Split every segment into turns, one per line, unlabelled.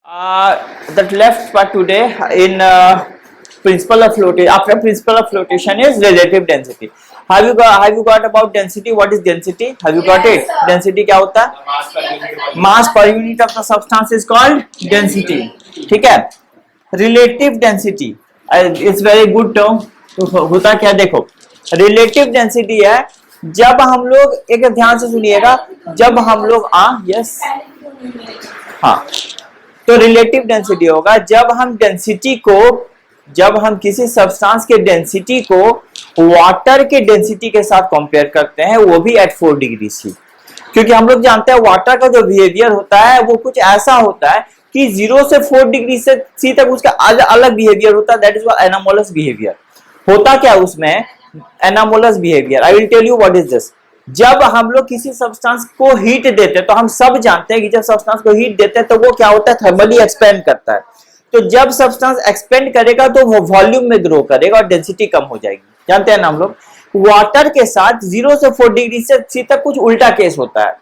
The left part today in principle of flotation. After principle of flotation is relative density. Have you got about density? What is density? Have you got it? Density क्या होता है? Mass per unit of the substance is called density. ठीक है? Relative density is very good term. होता क्या देखो? Relative density है जब हम लोग एक ध्यान से सुनिएगा जब हम लोग यस हाँ तो रिलेटिव डेंसिटी होगा जब हम किसी सब्सटेंस के डेंसिटी को वाटर के डेंसिटी के साथ कंपेयर करते हैं वो भी एट 4 डिग्री सी। क्योंकि हम लोग जानते हैं वाटर का जो बिहेवियर होता है वो कुछ ऐसा होता है कि 0 से 4 डिग्री से सी तक उसका अलग बिहेवियर होता है। That is anomalous behaviour. होता क्या उसमें anomalous behaviour. I will tell you what is this. जब हम लोग किसी सब्सटेंस को हीट देते हैं तो हम सब जानते हैं कि जब सब्सटेंस को हीट देते हैं तो वो क्या होता है थर्मली एक्सपेंड करता है। तो जब सब्सटेंस एक्सपेंड करेगा तो वो वॉल्यूम में ग्रो करेगा और डेंसिटी कम हो जाएगी। जानते हैं ना हम लोग। वाटर के साथ 0 से 4 डिग्री से सी तक कुछ उल्टा केस होता है।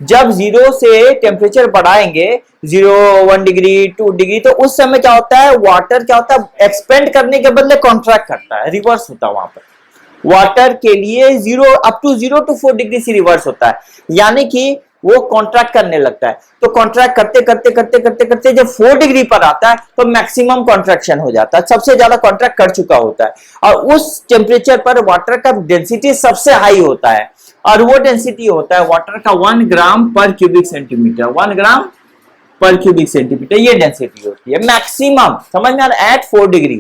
जब 0 से टेम्परेचर बढ़ाएंगे 0, 1 डिग्री 2 डिग्री तो उस समय क्या होता है वाटर क्या होता है एक्सपेंड करने के बदले कॉन्ट्रैक्ट करता है। रिवर्स होता है वहां पर वाटर के लिए 0 अप टू 0 to 4 डिग्री से रिवर्स होता है। यानी कि वो कॉन्ट्रैक्ट करने लगता है। तो कॉन्ट्रैक्ट करते करते करते करते करते जब 4 डिग्री पर आता है तो मैक्सिमम कॉन्ट्रैक्शन हो जाता है। सबसे ज्यादा कॉन्ट्रैक्ट कर चुका होता है और उस टेम्परेचर पर वाटर का डेंसिटी सबसे हाई होता है और वो डेंसिटी होता है वाटर का 1 ग्राम पर क्यूबिक सेंटीमीटर। 1 ग्राम पर क्यूबिक सेंटीमीटर ये डेंसिटी होती है मैक्सिमम। समझ में आ रहा है एट 4 डिग्री।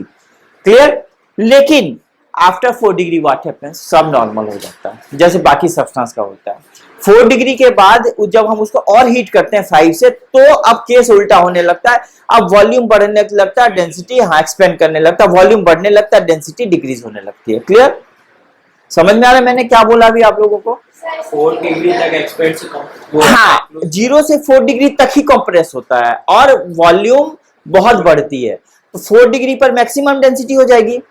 क्लियर। लेकिन आफ्टर 4 डिग्री व्हाट हैपेंस सब नॉर्मल हो जाता है जैसे बाकी सब्सटेंस का होता है। 4 डिग्री के बाद जब हम उसको और हीट करते हैं 5 से तो अब केस उल्टा होने लगता है। अब वॉल्यूम बढ़ने लगता है डेंसिटी एक्सपेंड करने लगता है। वॉल्यूम बढ़ने लगता है डेंसिटी डिक्रीज होने लगती है। क्लियर। समझ में आ रहा है मैंने क्या बोला अभी आप लोगों को।
4 डिग्री तक एक्सपेंड से
हाँ 0 से 4 डिग्री तक ही कंप्रेस होता है और वॉल्यूम बहुत बढ़ती है। तो 4 डिग्री पर मैक्सिमम डेंसिटी हो जाएगी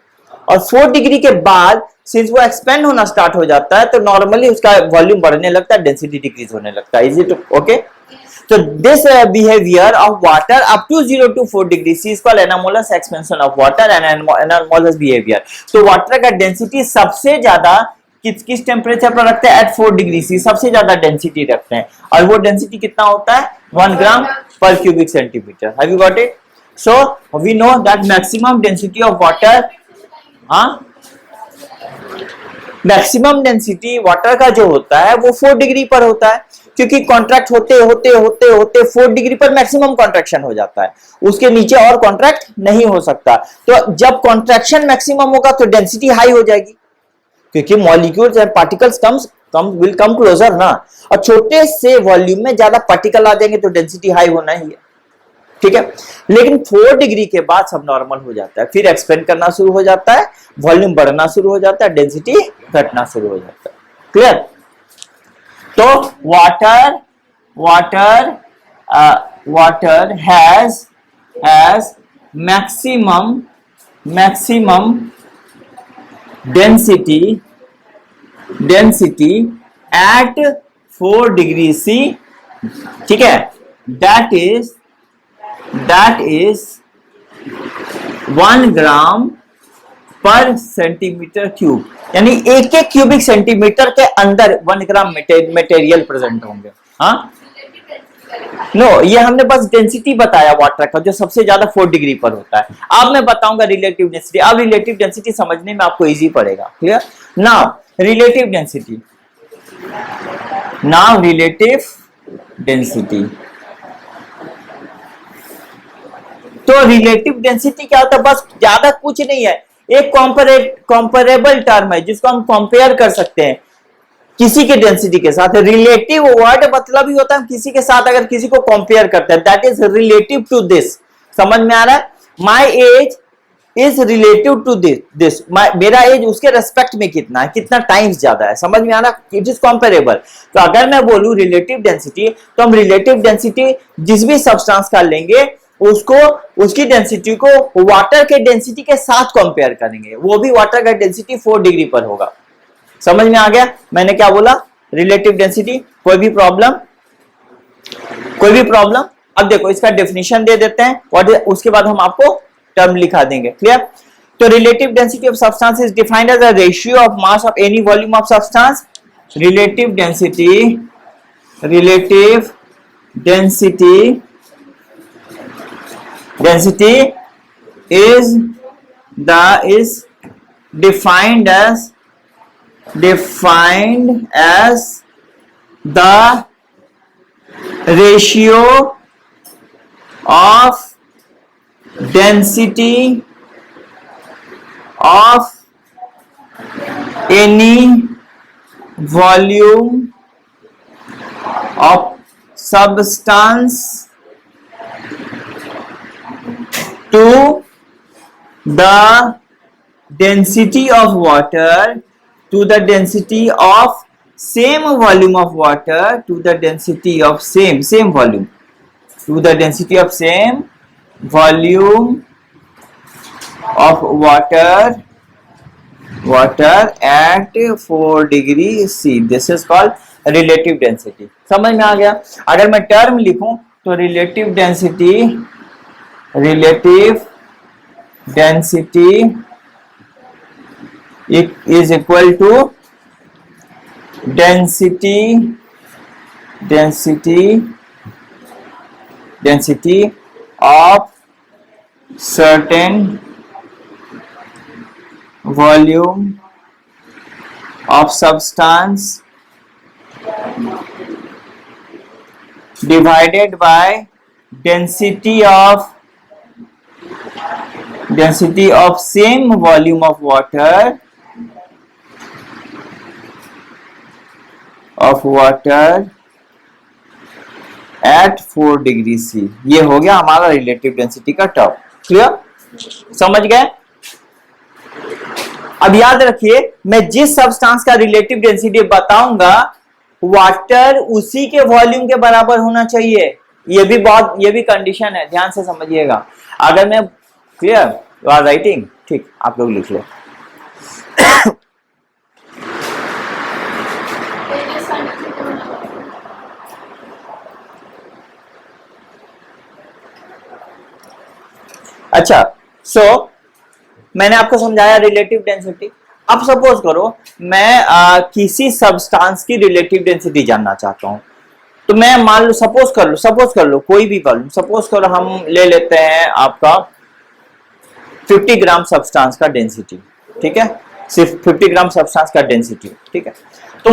और 4 डिग्री के बाद सिंस वो एक्सपेंड होना स्टार्ट हो जाता है तो नॉर्मली उसका वॉल्यूम बढ़ने लगता है डेंसिटी डिक्रीज होने लगता है। Is it okay. तो this behaviour of water up to 0 to 4 degree C is called anomalous expansion of water and anomalous behaviour. तो वाटर का डेंसिटी सबसे ज्यादा किस टेम्परेचर पर रखते हैं एट 4 डिग्री सी सबसे ज्यादा डेंसिटी रखते हैं और वो डेंसिटी कितना होता है 1 ग्राम पर cubic centimetre. Have you got it. So we know that maximum density of water maximum density water का जो होता है वो 4 डिग्री पर होता है क्योंकि कॉन्ट्रैक्ट होते होते होते होते 4 डिग्री पर मैक्सिमम कॉन्ट्रैक्शन हो जाता है। उसके नीचे और कॉन्ट्रैक्ट नहीं हो सकता। तो जब कॉन्ट्रैक्शन मैक्सिमम होगा तो डेंसिटी हाई हो जाएगी क्योंकि molecules and particles will come closer ना। और छोटे से वॉल्यूम में ज्यादा पार्टिकल आ जाएंगे तो डेंसिटी हाई होना ही है। ठीक है। लेकिन 4 डिग्री के बाद सब नॉर्मल हो जाता है फिर एक्सपेंड करना शुरू हो जाता है वॉल्यूम बढ़ना शुरू हो जाता है डेंसिटी घटना शुरू हो जाता है। क्लियर। तो water has maximum density at 4 degree C. ठीक है। दैट इज 1 ग्राम पर सेंटीमीटर क्यूब। यानी एक क्यूबिक सेंटीमीटर के अंदर 1 ग्राम मटेरियल प्रेजेंट होंगे। हाँ नो ये हमने बस डेंसिटी बताया वाटर का जो सबसे ज्यादा 4 डिग्री पर होता है। अब मैं बताऊंगा रिलेटिव डेंसिटी। अब रिलेटिव डेंसिटी समझने में आपको इजी पड़ेगा। क्लियर। नाउ रिलेटिव डेंसिटी तो रिलेटिव डेंसिटी क्या होता है बस ज्यादा कुछ नहीं है एक कंपेरेबल टर्म है जिसको हम कंपेयर कर सकते हैं किसी के डेंसिटी के साथ। रिलेटिव वर्ड मतलब ही होता है किसी के साथ अगर किसी को कंपेयर करते हैं that is relative to this. समझ में आ रहा है। My age is relative to this मेरा एज उसके रेस्पेक्ट में कितना है कितना टाइम्स ज्यादा है। समझ में आ रहा है। It is comparable. तो अगर मैं बोलूं रिलेटिव डेंसिटी तो हम रिलेटिव डेंसिटी जिस भी सब्सटेंस का लेंगे उसको उसकी डेंसिटी को वाटर के डेंसिटी के साथ कंपेयर करेंगे वो भी वाटर का डेंसिटी 4 डिग्री पर होगा। समझ में आ गया मैंने क्या बोला। रिलेटिव डेंसिटी कोई भी प्रॉब्लम अब देखो इसका डेफिनेशन दे देते हैं और उसके बाद हम आपको टर्म लिखा देंगे। क्लियर? तो relative density of substance is defined as a ratio of mass of any volume of substance. Relative density is defined as the ratio of density of any volume of substance to the density of water to the density of same volume of water to the density of same volume to the density of same volume of water at 4 degree C. This is called relative density. समझ में आ गया? अगर मैं term लिखूं तो relative density is equal to density of certain volume of substance divided by density of same volume of water at 4 degree C. ये हो गया हमारा रिलेटिव डेंसिटी का टर्म। क्लियर? समझ गए? अब याद रखिए, मैं जिस सब्सटेंस का रिलेटिव डेंसिटी बताऊंगा वाटर उसी के वॉल्यूम के बराबर होना चाहिए। ये भी कंडीशन है, ध्यान से समझिएगा। अगर मैं क्लियर यू आर राइटिंग? ठीक, आप लोग लिख लो। अच्छा, सो मैंने आपको समझाया रिलेटिव डेंसिटी। अब सपोज करो मैं किसी सब्सटेंस की रिलेटिव डेंसिटी जानना चाहता हूं, तो मैं मान लो सपोज कर लो कोई भी वॉल्यूम, सपोज करो हम ले लेते हैं आपका 50 ग्राम सब्सटेंस का डेंसिटी। ठीक है, सिर्फ 50 ग्राम सब्सटेंस का डेंसिटी। ठीक है, तो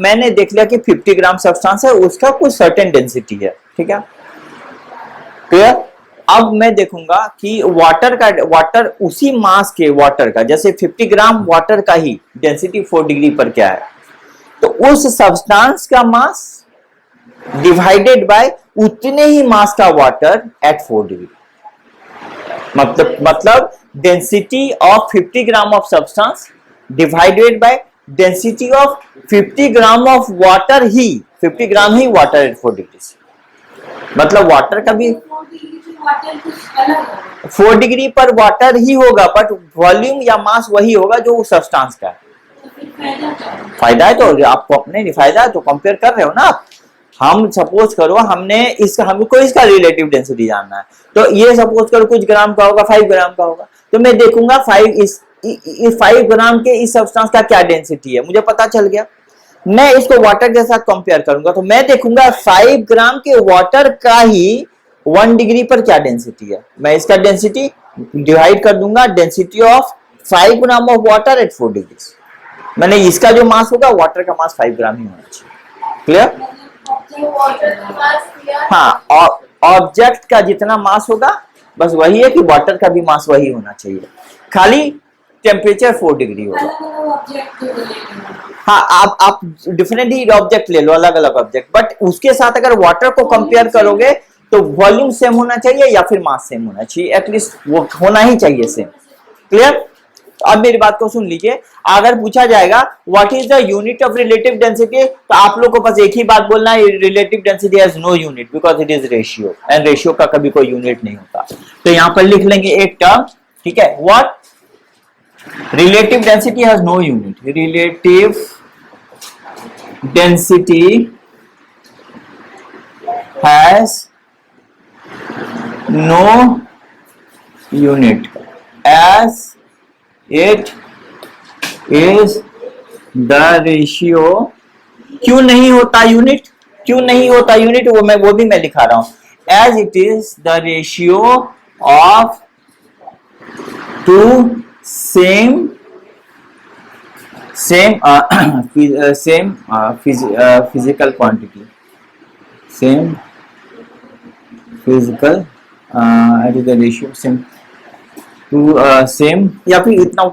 मैंने देख लिया कि 50 ग्राम सब्सटेंस है, उसका कुछ सर्टेन डेंसिटी है। ठीक है, क्लियर? अब मैं देखूंगा कि वाटर उसी मास के वाटर का, जैसे 50 ग्राम वाटर का ही डेंसिटी 4 डिग्री पर क्या है, तो उस सब्सटेंस का मास डिवाइडेड बाय उतने ही मास का वाटर एट 4 डिग्री। मतलब density of 50 gram of substance divided by density of 50 gram of water he, 50 gram he water at 4 degree. मतलब वाटर का भी 4 डिग्री पर वाटर ही होगा, बट वॉल्यूम या मास वही होगा जो उस सब्सटेंस का है। फायदा है तो आपको अपने फायदा है तो कंपेयर कर रहे हो ना आप। हम सपोज करो हमको इसका रिलेटिव डेंसिटी जानना है, तो ये सपोज करो कुछ ग्राम का होगा, 5 ग्राम का होगा, तो मैं देखूंगा 5 ग्राम के इस सब्सटेंस का क्या डेंसिटी है, मुझे पता चल गया। मैं इसको वाटर के साथ कंपेयर करूंगा, तो मैं देखूंगा 5 ग्राम के वाटर का ही 1 डिग्री पर क्या डेंसिटी है। मैं इसका डेंसिटी डिवाइड कर दूंगा density of 5 gram of water at 4 degree. मैंने इसका जो मास होगा वाटर का मास 5 ग्राम ही होना चाहिए। क्लियर? हाँ, ऑब्जेक्ट का जितना मास होगा बस वही है कि वाटर का भी मास वही होना चाहिए, खाली टेम्परेचर 4 डिग्री होगा। हाँ, आप डिफरेंट ही ऑब्जेक्ट ले लो, अलग अलग ऑब्जेक्ट, बट उसके साथ अगर वाटर को कंपेयर करोगे तो वॉल्यूम सेम होना चाहिए या फिर मास सेम होना चाहिए, एटलीस्ट वो होना ही चाहिए सेम। क्लियर? अब मेरी बात को सुन लीजिए, अगर पूछा जाएगा what is the unit of relative density, तो आप लोग को बस एक ही बात बोलना है, relative density has no unit because it is ratio, and ratio का कभी कोई यूनिट नहीं होता। तो यहां पर लिख लेंगे एक टर्म, ठीक है, what relative density has no unit. Relative density has no unit as it is the ratio. क्यों नहीं होता यूनिट, क्यों नहीं होता यूनिट, वो भी मैं लिखा रहा हूं. As it is the ratio of two same physical quantity, same physical at the ratio same to same, या फिर इतना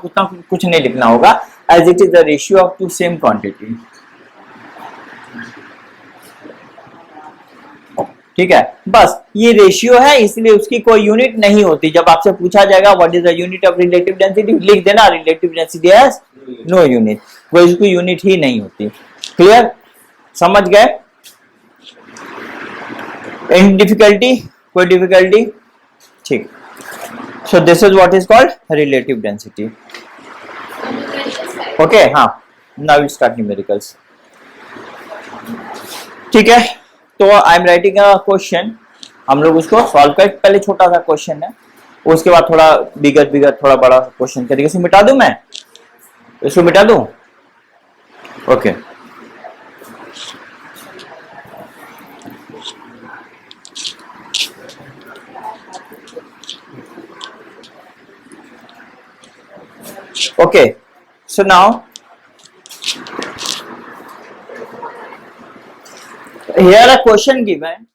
कुछ नहीं लिखना होगा. As it is the ratio of two same quantity. ठीक है, बस ये रेशियो है, इसलिए उसकी कोई यूनिट नहीं होती. जब आपसे पूछा जाएगा what is the unit of relative density, लिख देना relative density has no unit, वो इसकी यूनिट ही नहीं होती. क्लियर, समझ गए? एनी डिफिकल्टी, कोई डिफिकल्टी? ठीक. So this is what is called relative density. Okay, हाँ, नाउ विल स्टार्ट न्यूमेरिकल्स. ठीक है, तो I am writing a question, हम लोग उसको सॉल्व कर. पहले छोटा सा क्वेश्चन है, उसके बाद थोड़ा बिगर थोड़ा बड़ा क्वेश्चन तरीके से मिटा दूं. मैं इसको मिटा दूं. Okay, okay, so now here a question given